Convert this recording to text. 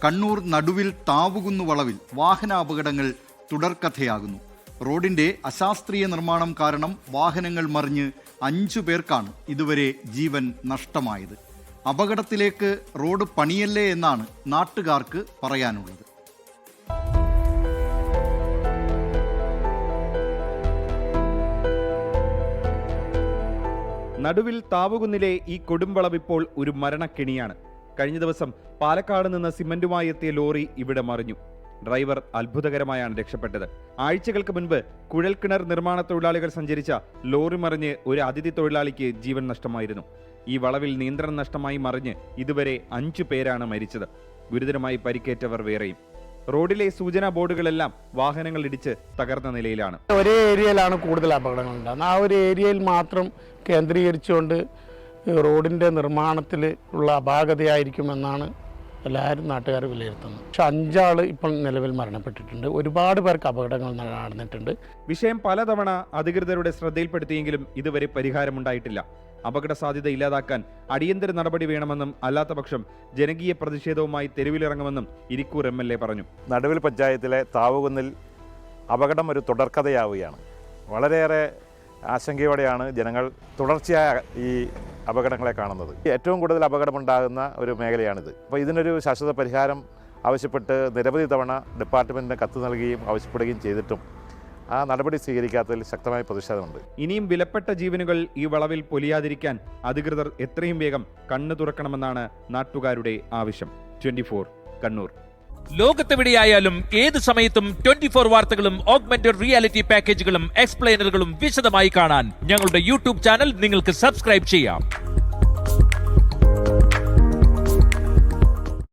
കണ്ണൂർ നടുവിൽ താവുകുന്ന് വളവിൽ വാഹനാപകടങ്ങൾ തുടർക്കഥയാകുന്നു. റോഡിന്റെ അശാസ്ത്രീയ നിർമ്മാണം കാരണം വാഹനങ്ങൾ മറിഞ്ഞ് 5 പേർക്കാണ് ഇതുവരെ ജീവൻ നഷ്ടമായത്. അപകടത്തിലേക്ക് റോഡ് പണിയല്ലേ എന്നാണ് നാട്ടുകാർക്ക് പറയാനുള്ളത്. നടുവിൽ താവുകുന്നിലെ ഈ കൊടുംവളവിപ്പോൾ ഒരു മരണക്കെണിയാണ്. കഴിഞ്ഞ ദിവസം പാലക്കാട് നിന്ന് സിമന്റുമായി എത്തിയ ലോറി ഇവിടെ മറിഞ്ഞു. ഡ്രൈവർ അത്ഭുതകരമായാണ് രക്ഷപ്പെട്ടത്. ആഴ്ചകൾക്ക് മുൻപ് കുഴൽക്കിണർ നിർമ്മാണ തൊഴിലാളികൾ സഞ്ചരിച്ച ലോറി മറിഞ്ഞ് ഒരു അതിഥി തൊഴിലാളിക്ക് ജീവൻ നഷ്ടമായിരുന്നു. ഈ വളവിൽ നിയന്ത്രണം നഷ്ടമായി മറിഞ്ഞ് ഇതുവരെ 5 പേരാണ് മരിച്ചത്. ഗുരുതരമായി പരിക്കേറ്റവർ വേറെയും. റോഡിലെ സൂചനാ ബോർഡുകളെല്ലാം വാഹനങ്ങൾ ഇടിച്ച് തകർന്ന നിലയിലാണ്. ഒരേ ഏരിയയിലാണ് കൂടുതൽ അപകടങ്ങൾ ഉണ്ടാകുന്നത്. ആ ഒരു ഏരിയയിൽ മാത്രം കേന്ദ്രീകരിച്ചുകൊണ്ട് റോഡിൻ്റെ നിർമ്മാണത്തിൽ ഉള്ള അപാകതയായിരിക്കുമെന്നാണ് എല്ലാവരും നാട്ടുകാർ വിലയിരുത്തുന്നത്. പക്ഷെ 5 ആൾ ഇപ്പോൾ നിലവിൽ മരണപ്പെട്ടിട്ടുണ്ട്. ഒരുപാട് പേർക്ക് അപകടങ്ങൾ നടന്നിട്ടുണ്ട്. വിഷയം പലതവണ അധികൃതരുടെ ശ്രദ്ധയിൽപ്പെടുത്തിയെങ്കിലും ഇതുവരെ പരിഹാരമുണ്ടായിട്ടില്ല. അപകട സാധ്യത ഇല്ലാതാക്കാൻ അടിയന്തര നടപടി വേണമെന്നും അല്ലാത്തപക്ഷം ജനകീയ പ്രതിഷേധവുമായി തെരുവിലിറങ്ങുമെന്നും ഇരിക്കൂർ MLA പറഞ്ഞു. നടുവിൽ പഞ്ചായത്തിലെ താവുകുന്നിൽ അപകടം ഒരു തുടർക്കഥയാവുകയാണ്. വളരെയേറെ ആശങ്കയോടെയാണ് ജനങ്ങൾ തുടർച്ചയായ ഈ അപകടങ്ങളെ കാണുന്നത്. ഏറ്റവും കൂടുതൽ അപകടമുണ്ടാകുന്ന ഒരു മേഖലയാണിത്. അപ്പോൾ ഇതിനൊരു ശാശ്വത പരിഹാരം ആവശ്യപ്പെട്ട് നിരവധി തവണ ഡിപ്പാർട്ട്മെൻറ്റിന് കത്ത് നൽകുകയും ആവശ്യപ്പെടുകയും ചെയ്തിട്ടും ആ നടപടി സ്വീകരിക്കാത്തതിൽ ശക്തമായ പ്രതിഷേധമുണ്ട്. ഇനിയും വിലപ്പെട്ട ജീവനുകൾ ഈ വളവിൽ പൊലിയാതിരിക്കാൻ അധികൃതർ എത്രയും വേഗം കണ്ണു തുറക്കണമെന്നാണ് നാട്ടുകാരുടെ ആവശ്യം. 24 കണ്ണൂർ. ലോകത്തെവിടെയായാലും ഏത് സമയത്തും 24 വാർത്തകളും ഓഗ്മെന്റഡ് റിയാലിറ്റി പാക്കേജുകളും എക്സ്പ്ലെയിനറുകളും വിശദമായി കാണാൻ ഞങ്ങളുടെ യൂട്യൂബ് ചാനൽ നിങ്ങൾക്ക് സബ്സ്ക്രൈബ് ചെയ്യാം.